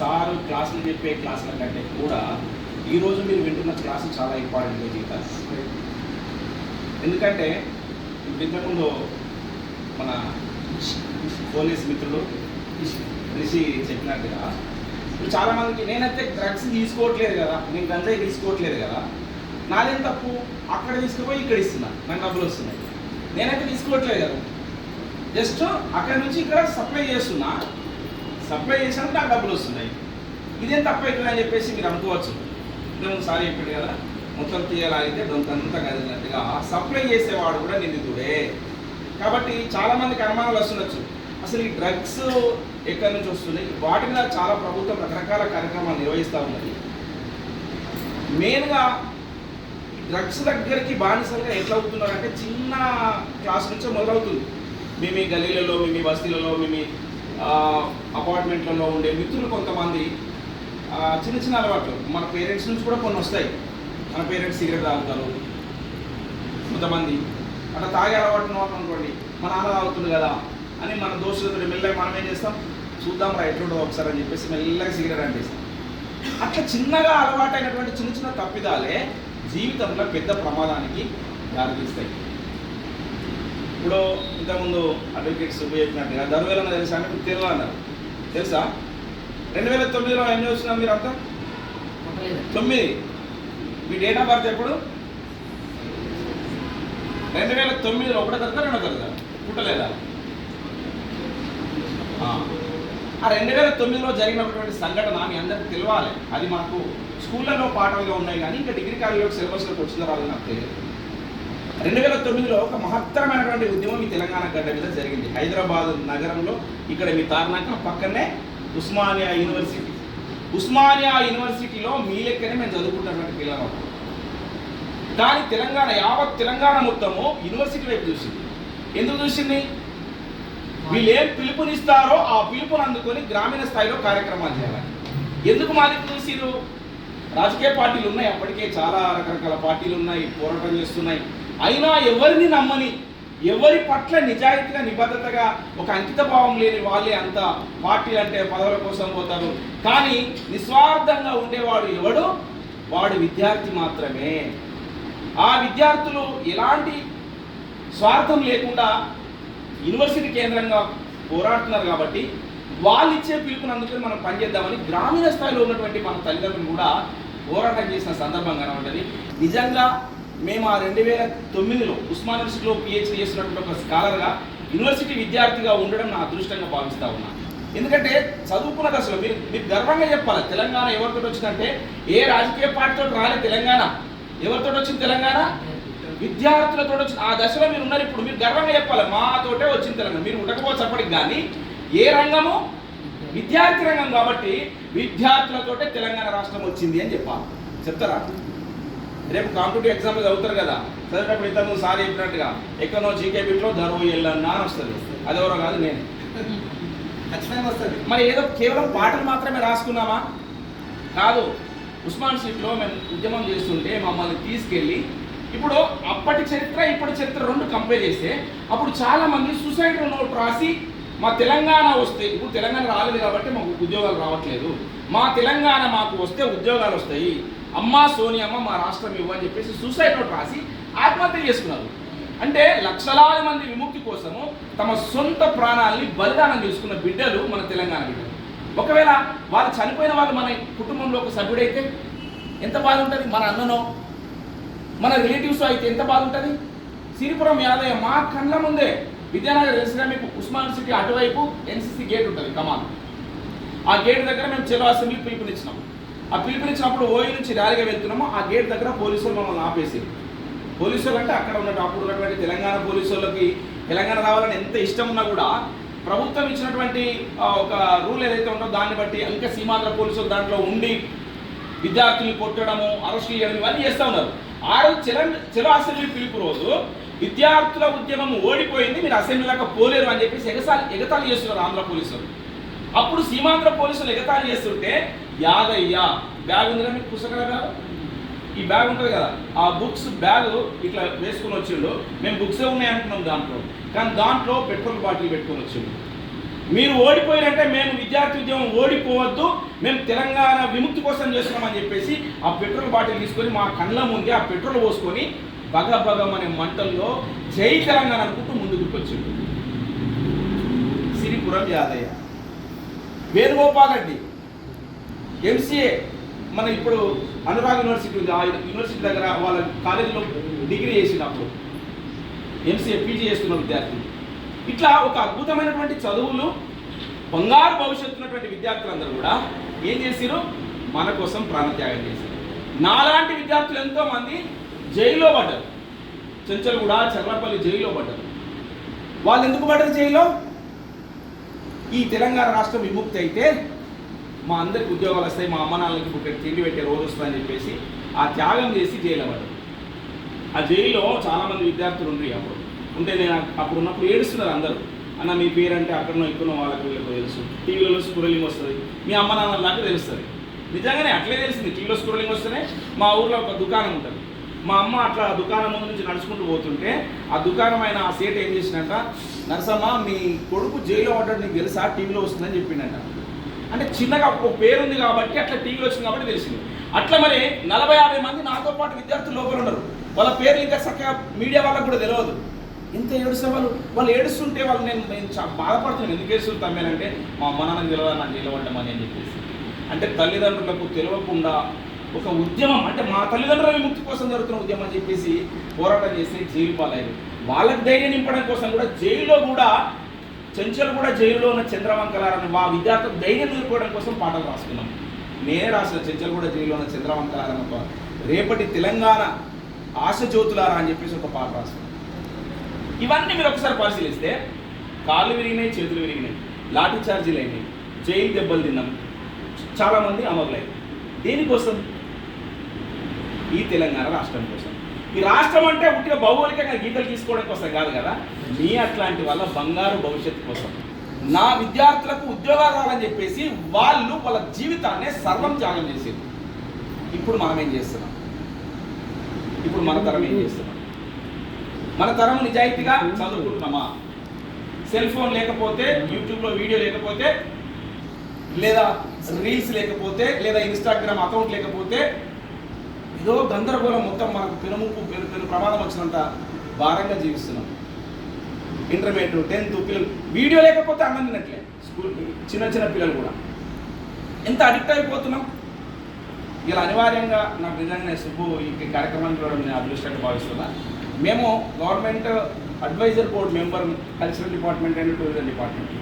Sir క్లాసులు చెప్పే క్లాసుల కంటే కూడా ఈరోజు మీరు వింటున్న క్లాసు చాలా ఇంపార్టెంట్ జీవితాలు. ఎందుకంటే ఇంతకుముందు మన పోలీస్ మిత్రులు రిషి చెప్పినట్టుగా ఇప్పుడు చాలామందికి నేనైతే డ్రగ్స్ తీసుకోవట్లేదు కదా, నేను గంజాయి తీసుకోవట్లేదు కదా, నాదేం తప్పు, అక్కడ తీసుకుపోయి ఇక్కడ ఇస్తున్నా, నాకు డబ్బులు వస్తున్నాయి. నేనైతే తీసుకోవట్లేదు కదా, జస్ట్ అక్కడ నుంచి ఇక్కడ సప్లై చేస్తున్నా, సప్లై చేసినప్పుడు నాకు డబ్బులు వస్తున్నాయి, ఇదేం తప్పు అవుతుందని చెప్పేసి మీరు అనుకోవచ్చు. ఇంతకుముందు సారి చెప్పాడు కదా, మొత్తం తీయాలంటే దొంతంతా కదిలినట్టుగా సప్లై చేసేవాడు కూడా నిందితుడే. కాబట్టి చాలామందికి అనుమానాలు వస్తుండొచ్చు, అసలు ఈ డ్రగ్స్ ఎక్కడి నుంచి వస్తున్నాయి, వాటి మీద చాలా ప్రభుత్వం రకరకాల కార్యక్రమాలు నిర్వహిస్తూ ఉన్నది. మెయిన్గా డ్రగ్స్ దగ్గరికి బానిసలుగా ఎట్లా అవుతున్నారంటే చిన్న క్లాస్ నుంచే మొదలవుతుంది. మీ గల్లీలలో, మీ బస్తీలలో, మీ అపార్ట్మెంట్లలో ఉండే మిత్రులు కొంతమంది చిన్న చిన్న అలవాట్లు మన పేరెంట్స్ నుంచి కూడా కొన్ని వస్తాయి. మన పేరెంట్స్ సిగరెట్ తాగుతారు, కొంతమంది అట్లా తాగే అలవాటు అనుకోండి, మా నాన్న తాగుతుంది కదా అని మన దోస్తులతో మెల్లగా మనం ఏం చేస్తాం, చూద్దాం రా ఎట్లుంటుందో ఒకసారి అని చెప్పేసి మెల్లగా సిగరెట్ అంటేస్తాం. అట్లా చిన్నగా అలవాటైనటువంటి చిన్న చిన్న తప్పిదాలే జీవితంలో పెద్ద ప్రమాదానికి దారితీస్తాయి. ఇప్పుడు ఇంతకుముందు అడ్వకేట్ సుబ్బు చెప్పినట్టుగా దర్వేలన్న తెలుసా అని మీకు తెలియదు అన్నారు. తెలుసా? 2009లో ఏం చేస్తున్నాం మీరు అంతా? 9. మీ డేట్ ఆఫ్ బర్త్ ఎప్పుడు? 2009లో 1వ తరగతి 2వ తరగతి పుట్టలేదా? ఆ 2009లో జరిగినటువంటి సంఘటన మీ అందరికీ తెలియాలి. అది మాకు స్కూళ్ళలో పాఠాలుగా ఉన్నాయి కానీ ఇంకా డిగ్రీ కాలేజీలో సిలబస్లోకి వచ్చిన రాదు నాకు తెలియదు. 2009లో ఒక మహత్తరమైనటువంటి ఉద్యమం ఈ తెలంగాణ గడ్డ మీద జరిగింది. హైదరాబాద్ నగరంలో ఇక్కడ మీ తార్నాక పక్కనే ఉస్మానియా యూనివర్సిటీ. ఉస్మానియా యూనివర్సిటీలో మీ లెక్కనే మేము చదువుకుంటున్నటువంటి పిల్లలు. కానీ తెలంగాణ, యావత్ తెలంగాణ మొత్తము యూనివర్సిటీ వైపు చూసింది. ఎందుకు చూసింది? వీళ్ళు ఏం పిలుపునిస్తారో ఆ పిలుపుని అందుకొని గ్రామీణ స్థాయిలో కార్యక్రమాలు చేయాలి. ఎందుకు మా దగ్గర చూసిరు? రాజకీయ పార్టీలు ఉన్నాయి, అప్పటికే చాలా రకరకాల పార్టీలు ఉన్నాయి, పోరాటం చేస్తున్నాయి. అయినా ఎవరిని నమ్మని, ఎవరి పట్ల నిజాయితీగా నిబద్ధతగా ఒక అంకిత భావం లేని వాళ్ళే అంత పార్టీలు అంటే పదవుల కోసం పోతారు. కానీ నిస్వార్థంగా ఉండేవాడు ఎవడు? వాడు విద్యార్థి మాత్రమే. ఆ విద్యార్థులు ఎలాంటి స్వార్థం లేకుండా యూనివర్సిటీ కేంద్రంగా పోరాడుతున్నారు కాబట్టి వాళ్ళు ఇచ్చే పిలుపుని అందుకని మనం పనిచేద్దామని గ్రామీణ స్థాయిలో ఉన్నటువంటి మన తల్లిదండ్రులు కూడా పోరాటం చేసిన సందర్భం కనబడ్డది. నిజంగా మేము ఆ 2009లో ఉస్మాన్ యూనివర్సిటీలో పిహెచ్డీ చేస్తున్నటువంటి ఒక స్కాలర్గా యూనివర్సిటీ విద్యార్థిగా ఉండడం నా అదృష్టంగా భావిస్తూ ఉన్నాను. ఎందుకంటే చదువుకున్న దశలో మీరు గర్వంగా చెప్పాలి, తెలంగాణ ఎవరితో వచ్చిందంటే ఏ రాజకీయ పార్టీతో రాలేదు తెలంగాణ. ఎవరితో వచ్చింది తెలంగాణ? విద్యార్థులతో వచ్చింది. ఆ దశలో మీరు ఉన్నారు. ఇప్పుడు మీరు గర్వంగా చెప్పాలి, మాతోటే వచ్చింది తెలంగాణ. మీరు ఉండకపోవచ్చు అప్పటికి, కానీ ఏ రంగము? విద్యార్థి రంగం. కాబట్టి విద్యార్థులతోటే తెలంగాణ రాష్ట్రం వచ్చింది అని చెప్పాలి. చెప్తారా? రేపు కాంపిటేటివ్ ఎగ్జామ్లు చదువుతారు కదా, చదివేటప్పుడు ఇంతకుముందు సార్ చెప్పినట్టుగా ఎక్కడో జీకే బిట్లో ధరో ఎల్లన్నా అని వస్తుంది. అదెవరో కాదు, నేను ఖచ్చితంగా వస్తుంది. మరి ఏదో కేవలం పాటలు మాత్రమే రాసుకున్నామా? కాదు. ఉస్మాన్ సీట్లో మేము ఉద్యమం చేస్తుంటే మమ్మల్ని తీసుకెళ్ళి, ఇప్పుడు అప్పటి చరిత్ర ఇప్పటి చరిత్ర రెండు కంపేర్ చేస్తే అప్పుడు చాలామంది సూసైడ్ నోట్ రాసి మా తెలంగాణ వస్తే, ఇప్పుడు తెలంగాణ రాలేదు కాబట్టి మాకు ఉద్యోగాలు రావట్లేదు, మా తెలంగాణ మాకు వస్తే ఉద్యోగాలు వస్తాయి, అమ్మా సోనియమ్మ మా రాష్ట్రం ఇవ్వని చెప్పేసి సూసైడ్ నోట్ రాసి ఆత్మహత్య చేసుకున్నారు. అంటే లక్షలాది మంది విముక్తి కోసము తమ సొంత ప్రాణాలని బలిదానం చేసుకున్న బిడ్డలు మన తెలంగాణ బిడ్డలు. ఒకవేళ వాళ్ళు చనిపోయిన వాళ్ళు మన కుటుంబంలో ఒక సభ్యుడైతే ఎంత బాధ ఉంటుంది? మన అన్ననో మన రిలేటివ్స్ అయితే ఎంత బాధ ఉంటుంది? సిరిపురం యాదయ్య మా కళ్ళ ముందే, విద్యానగర్ తెలిసిన మీకు ఉస్మాన్ యూనివర్సిటీ అటువైపు ఎన్సీసీ గేట్ ఉంటుంది కమాన్. ఆ గేట్ దగ్గర మేము చెలో అసెంబ్లీ పిలుపునిచ్చినాం. ఆ పిలుపునిచ్చినప్పుడు ఓయి నుంచి ర్యాలీగా వెళ్తున్నాము. ఆ గేట్ దగ్గర పోలీసులు మమ్మల్ని ఆపేసి, పోలీసులు అంటే అక్కడ అప్పుడు ఉన్నటువంటి తెలంగాణ పోలీసు వాళ్ళకి తెలంగాణ రావాలని ఎంత ఇష్టం ఉన్నా కూడా ప్రభుత్వం ఇచ్చినటువంటి ఒక రూల్ ఏదైతే ఉందో దాన్ని బట్టి ఇంకా సీమాంధ్ర పోలీసులు దాంట్లో ఉండి విద్యార్థుల్ని కొట్టడము, అరెస్ట్ చేయడం ఇవన్నీ చేస్తూ ఉన్నారు. ఆ రోజు చెలో అసెంబ్లీ పిలుపు రోజు విద్యార్థుల ఉద్యమం ఓడిపోయింది, మీరు అసెంబ్లీ దాకా పోలేరు అని చెప్పేసి ఎగతాళి చేస్తున్నారు ఆంధ్ర పోలీసులు. అప్పుడు సీమాంధ్ర పోలీసులు ఎగతాళి చేస్తుంటే యాదయ్య బ్యాగ్ ఉంది కదా, మీకు పుస్తకాల బ్యాగ్, ఈ బ్యాగ్ ఉంటుంది కదా, ఆ బుక్స్ బ్యాగ్ ఇట్లా వేసుకుని వచ్చిండు. మేము బుక్సే ఉన్నాయి అనుకున్నాం దాంట్లో, కానీ దాంట్లో పెట్రోల్ బాటిల్ పెట్టుకొని వచ్చిండు. మీరు ఓడిపోయినంటే మేము విద్యార్థి ఉద్యమం ఓడిపోవద్దు, మేము తెలంగాణ విముక్తి కోసం చేస్తున్నామని చెప్పేసి ఆ పెట్రోల్ బాటిల్ తీసుకొని మా కళ్ళ ముందే ఆ పెట్రోల్ పోసుకొని బగబగం అనే మంటల్లో జై తెలంగాణ అనుకుంటూ ముందుకు వచ్చింది. సిరిపురం యాదయ్య, వేణుగోపాల్ రెడ్డి ఎంసీఏ, మన ఇప్పుడు అనురాగ్ యూనివర్సిటీ ఉంది, ఆ యూనివర్సిటీ దగ్గర వాళ్ళ కాలేజీలో డిగ్రీ చేసినప్పుడు ఎంసీఏ పీజీ చేస్తున్న విద్యార్థులు. ఇట్లా ఒక అద్భుతమైనటువంటి చదువులు, బంగారు భవిష్యత్తు ఉన్నటువంటి విద్యార్థులందరూ కూడా ఏం చేసిరు, మన కోసం ప్రాణత్యాగం చేశారు. నాలాంటి విద్యార్థులు ఎంతోమంది జైల్లో పడ్డారు, చెంచల్గూడ, చర్లపల్లి జైల్లో పడ్డారు. వాళ్ళు ఎందుకు పడ్డారు జైల్లో? ఈ తెలంగాణ రాష్ట్రం విముక్తి అయితే మా అందరికి ఉద్యోగాలు వస్తాయి, మా అమ్మ నాన్నలకి ఇక్కడ తిండి పెట్టే రోజు వస్తుందని చెప్పేసి ఆ త్యాగం చేసి జైల్లో పడ్డారు. ఆ జైల్లో చాలామంది విద్యార్థులు ఉండి అప్పుడు ఉంటే నేను అప్పుడు ఉన్నప్పుడు ఏడుస్తున్నారు అందరూ. అన్న మీ పేరంటే అక్కడనో ఇక్కడనో వాళ్ళకి వీళ్ళకి తెలుసు, టీవీలో స్క్రోలింగ్ వస్తుంది, మీ అమ్మ నాన్నల దాకా తెలుస్తుంది. నిజంగానే అట్లే తెలిసింది. టీవీలో స్క్రోలింగ్ వస్తేనే మా ఊర్లో ఒక దుకాణం ఉంటుంది, మా అమ్మ అట్లా దుకాణం ముందు నుంచి నడుచుకుంటూ పోతుంటే ఆ దుకాణం ఆయన ఆ సేట్ ఏం చేసినట్ట, నరసమ్మ మీ కొడుకు జైల్లో పడ్డాడు నీకు తెలుసా, టీవీలో వస్తుందని చెప్పిండట. అంటే చిన్నగా ఒక పేరుంది కాబట్టి అట్లా టీవీలో వచ్చింది కాబట్టి తెలిసింది. అట్లా మరి 40-50 మంది నాతో పాటు విద్యార్థులు లోపల ఉన్నారు, వాళ్ళ పేర్లు ఇంకా చక్కగా మీడియా వాళ్ళకు కూడా తెలియదు. ఎంత ఏడుస్తే వాళ్ళు ఏడుస్తుంటే నేను బాధపడుతున్నాను. ఎందుకు ఏడుస్తుంటామేనంటే మా అమ్మ నాన్నకి తెలియదు నాకు జైలు పడ్డామని అని చెప్పేసి. అంటే తల్లిదండ్రులకు తెలియకుండా ఒక ఉద్యమం, అంటే మా తల్లిదండ్రుల విముక్తి కోసం జరుగుతున్న ఉద్యమం అని చెప్పేసి పోరాటం చేసి జైలు పాలయ్యారు. వాళ్ళకి ధైర్యం నింపడం కోసం కూడా జైల్లో కూడా చెంచల్ కూడా జైల్లో ఉన్న చంద్రవంకలారని మా విద్యార్థులకు ధైర్యం నిలుపుకోవడం కోసం పాటలు రాసుకున్నాం. నేనే రాసిన చెంచల్ కూడా జైల్లో ఉన్న చంద్రవంకలారని ఒక రేపటి తెలంగాణ ఆశజ్యోతులారా అని చెప్పేసి ఒక పాట రాసుకున్నాం. ఇవన్నీ మీరు ఒకసారి పరిశీలిస్తే కాళ్ళు విరిగినాయి, చేతులు విరిగినాయి, లాఠీ ఛార్జీలు అయినాయి, జైలు దెబ్బలు తిన్నాం, చాలామంది అమరులయ్యారు. దేనికోసం? ఈ తెలంగాణ రాష్ట్రం కోసం. ఈ రాష్ట్రం అంటే ఉట్టిగా భౌగోళికంగా గీతలు తీసుకోవడం కోసం కాదు కదా, మీ అట్లాంటి వాళ్ళ బంగారు భవిష్యత్తు కోసం. నా విద్యార్థులకు ఉద్యోగాలు రావాలని చెప్పేసి వాళ్ళు వాళ్ళ జీవితాన్ని సర్వం త్యాగం చేసేది. ఇప్పుడు మనం ఏం చేస్తున్నాం? ఇప్పుడు మన తరం ఏం చేస్తున్నాం? మన తరం నిజాయితీగా చదువుకుంటున్నామా? సెల్ ఫోన్ లేకపోతే, యూట్యూబ్లో వీడియో లేకపోతే, లేదా రీల్స్ లేకపోతే, లేదా ఇన్స్టాగ్రామ్ అకౌంట్ లేకపోతే ఏదో గందరగోళం, మొత్తం మనకు పెనుముప్పు పెను ప్రమాదం వచ్చినంత భారంగా జీవిస్తున్నాం. ఇంటర్మీడియట్ 10th పిల్లలు వీడియో లేకపోతే అన్నం తినట్లే, స్కూల్ చిన్న పిల్లలు కూడా ఎంత అడిక్ట్ అయిపోతున్నాం. ఇలా అనివార్యంగా నాకు నిజంగా సుబ్బు ఈ కార్యక్రమానికి కూడా నేను అదృష్టంగా భావిస్తున్నా. మేము government adviser board member, cultural department and tourism department.